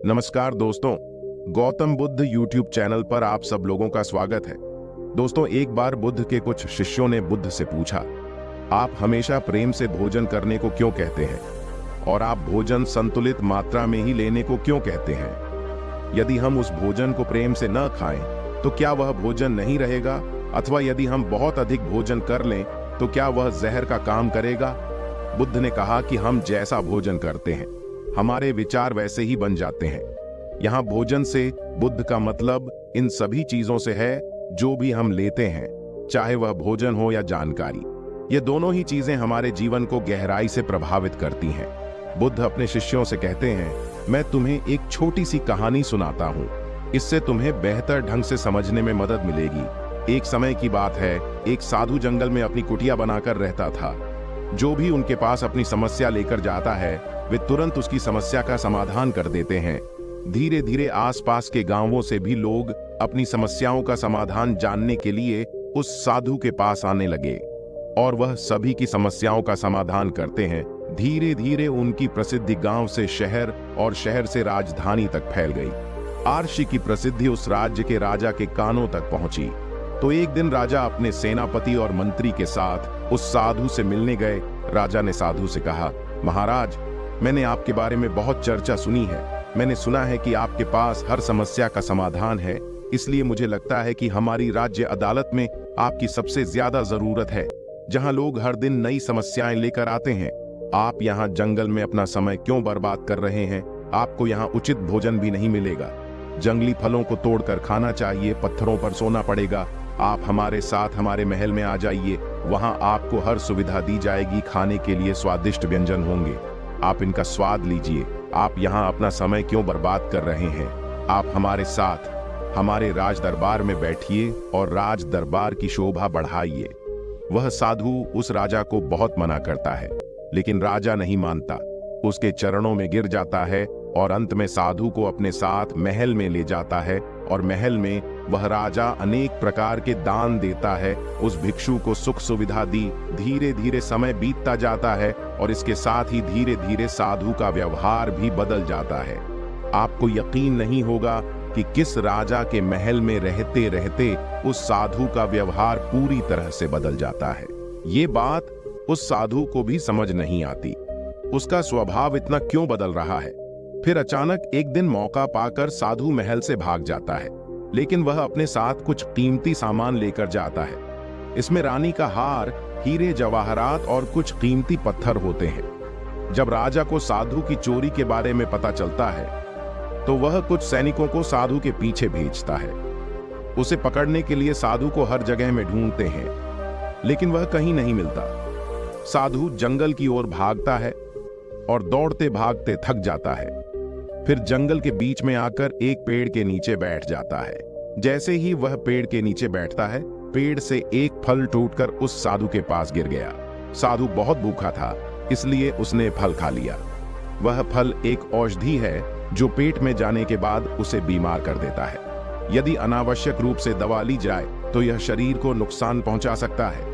नमस्कार दोस्तों, Gautam Buddha YouTube channel पर आप सब लोगों का स्वागत है। दोस्तों, एक बार बुद्ध के कुछ शिष्यों ने बुद्ध से पूछा, आप हमेशा प्रेम से भोजन करने को क्यों कहते हैं और आप भोजन संतुलित मात्रा में ही लेने को क्यों कहते हैं? यदि हम उस भोजन को प्रेम से न खाएं तो क्या वह भोजन नहीं रहेगा, अथवा यदि हम बहुत अधिक भोजन कर लें तो क्या वह जहर का काम करेगा? बुद्ध ने कहा कि हम जैसा भोजन करते हैं हमारे विचार वैसे ही बन जाते हैं। यहाँ भोजन से बुद्ध का मतलब इन सभी चीजों से है जो भी हम लेते हैं, चाहे वह भोजन हो या जानकारी। ये दोनों ही चीजें हमारे जीवन को गहराई से प्रभावित करती हैं। बुद्ध अपने शिष्यों से कहते हैं, मैं तुम्हें एक छोटी सी कहानी सुनाता हूँ, इससे तुम्हें बेहतर ढंग से समझने में मदद मिलेगी। एक समय की बात है, एक साधु जंगल में अपनी कुटिया बनाकर रहता था। जो भी उनके पास अपनी समस्या लेकर जाता है वे तुरंत उसकी समस्या का समाधान कर देते हैं। धीरे धीरे आसपास के गांवों से भी लोग अपनी समस्याओं का समाधान जानने के लिए उस साधु के पास आने लगे और वह सभी की समस्याओं का समाधान करते हैं। धीरे धीरे उनकी प्रसिद्धि गांव से शहर और शहर से राजधानी तक फैल गई। आर्षि की प्रसिद्धि उस राज्य के राजा के कानों तक पहुंची। तो एक दिन राजा अपने सेनापति और मंत्री के साथ उस साधु से मिलने गए। राजा ने साधु से कहा, महाराज, मैंने आपके बारे में बहुत चर्चा सुनी है। मैंने सुना है कि आपके पास हर समस्या का समाधान है, इसलिए मुझे लगता है कि हमारी राज्य अदालत में आपकी सबसे ज्यादा जरूरत है, जहां लोग हर दिन नई समस्याएं लेकर आते हैं। आप यहाँ जंगल में अपना समय क्यों बर्बाद कर रहे हैं? आपको यहाँ उचित भोजन भी नहीं मिलेगा। जंगली फलों को तोड़कर खाना चाहिए, पत्थरों पर सोना पड़ेगा। आप हमारे साथ हमारे महल में आ जाइए, वहां आपको हर सुविधा दी जाएगी। खाने के लिए स्वादिष्ट व्यंजन होंगे, आप इनका स्वाद लीजिए। आप यहाँ अपना समय क्यों बर्बाद कर रहे हैं? आप हमारे साथ हमारे राज दरबार में बैठिए और राज दरबार की शोभा बढ़ाइए। वह साधु उस राजा को बहुत मना करता है, लेकिन राजा नहीं मानता, उसके चरणों में गिर जाता है और अंत में साधु को अपने साथ महल में ले जाता है। और महल में वह राजा अनेक प्रकार के दान देता है। उस भिक्षु को सुख सुविधा दी। धीरे धीरे समय बीतता जाता है और इसके साथ ही धीरे धीरे साधु का व्यवहार भी बदल जाता है। आपको यकीन नहीं होगा कि किस राजा के महल में रहते रहते उस साधु का व्यवहार पूरी तरह से बदल जाता है। ये बात उस साधु को भी समझ नहीं आती, उसका स्वभाव इतना क्यों बदल रहा है। फिर अचानक एक दिन मौका पाकर साधु महल से भाग जाता है, लेकिन वह अपने साथ कुछ कीमती सामान लेकर जाता है। इसमें रानी का हार, हीरे जवाहरात और कुछ कीमती पत्थर होते हैं। जब राजा को साधु की चोरी के बारे में पता चलता है तो वह कुछ सैनिकों को साधु के पीछे भेजता है। उसे पकड़ने के लिए साधु को हर जगह में ढूंढते हैं, लेकिन वह कहीं नहीं मिलता। साधु जंगल की ओर भागता है और दौड़ते भागते थक जाता है। फिर जंगल के बीच में आकर एक पेड़ के नीचे बैठ जाता है। जैसे ही वह पेड़ के नीचे बैठता है, पेड़ से एक फल टूटकर उस साधु के पास गिर गया। साधु बहुत भूखा था, इसलिए उसने फल खा लिया। वह फल एक औषधि है जो पेट में जाने के बाद उसे बीमार कर देता है। यदि अनावश्यक रूप से दवा ली जाए तो यह शरीर को नुकसान पहुंचा सकता है।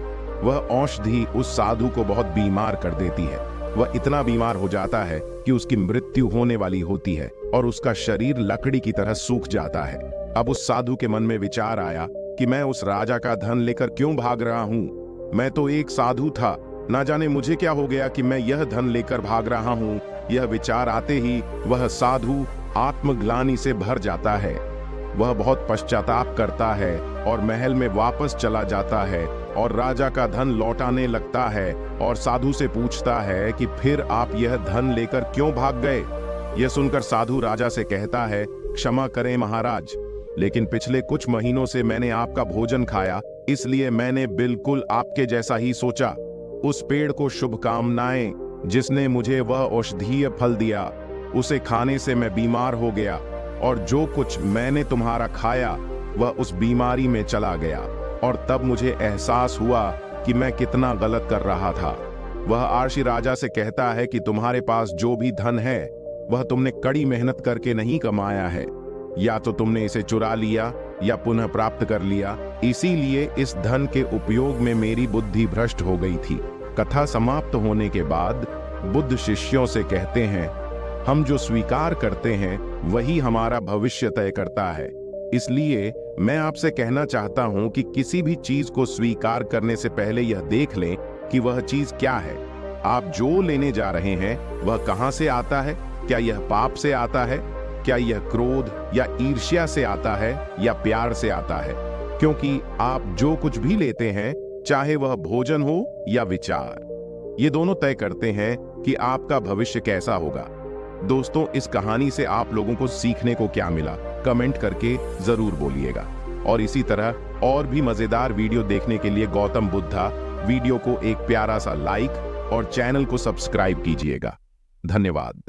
वह औषधि उस साधु को बहुत बीमार कर देती है। वह इतना बीमार हो जाता है कि उसकी मृत्यु होने वाली होती है और उसका शरीर लकड़ी की तरह सूख जाता है। अब उस साधु के मन में विचार आया कि मैं उस राजा का धन लेकर क्यों भाग रहा हूँ? मैं तो एक साधु था, ना जाने मुझे क्या हो गया कि मैं यह धन लेकर भाग रहा हूँ। यह विचार आते ही वह साधु आत्मग्लानि से भर जाता है। वह बहुत पश्चाताप करता है और महल में वापस चला जाता है और राजा का धन लौटाने लगता है और साधु से पूछता है कि फिर आप यह धन लेकर क्यों भाग गए? यह सुनकर साधु राजा से कहता है, क्षमा करें महाराज, लेकिन पिछले कुछ महीनों से मैंने आपका भोजन खाया, इसलिए मैंने बिल्कुल आपके जैसा ही सोचा। उस पेड़ को शुभकामनाएं, जिसने मुझे वह औषधीय फल दिया, उसे खाने से मैं बीमार हो गया और जो कुछ मैंने तुम्हारा खाया वह उस बीमारी में चला गया। और तब मुझे एहसास हुआ कि मैं कितना गलत कर रहा था। वह आर्षि राजा से कहता है कि तुम्हारे पास जो भी धन है वह तुमने कड़ी मेहनत करके नहीं कमाया है, या तो तुमने इसे चुरा लिया या पुनः प्राप्त कर लिया। इसीलिए इस धन के उपयोग में मेरी बुद्धि भ्रष्ट हो गई थी। कथा समाप्त होने के बाद बुद्ध शिष्यों से कहते हैं, हम जो स्वीकार करते हैं वही हमारा भविष्य तय करता है। इसलिए मैं आपसे कहना चाहता हूं कि किसी भी चीज को स्वीकार करने से पहले यह देख लें कि वह चीज क्या है। आप जो लेने जा रहे हैं वह कहां से आता है? क्या यह पाप से आता है? क्या यह क्रोध या ईर्ष्या से आता है या प्यार से आता है? क्योंकि आप जो कुछ भी लेते हैं, चाहे वह भोजन हो या विचार, ये दोनों तय करते हैं कि आपका भविष्य कैसा होगा। दोस्तों, इस कहानी से आप लोगों को सीखने को क्या मिला, कमेंट करके जरूर बोलिएगा। और इसी तरह और भी मजेदार वीडियो देखने के लिए गौतम बुद्धा वीडियो को एक प्यारा सा लाइक और चैनल को सब्सक्राइब कीजिएगा। धन्यवाद।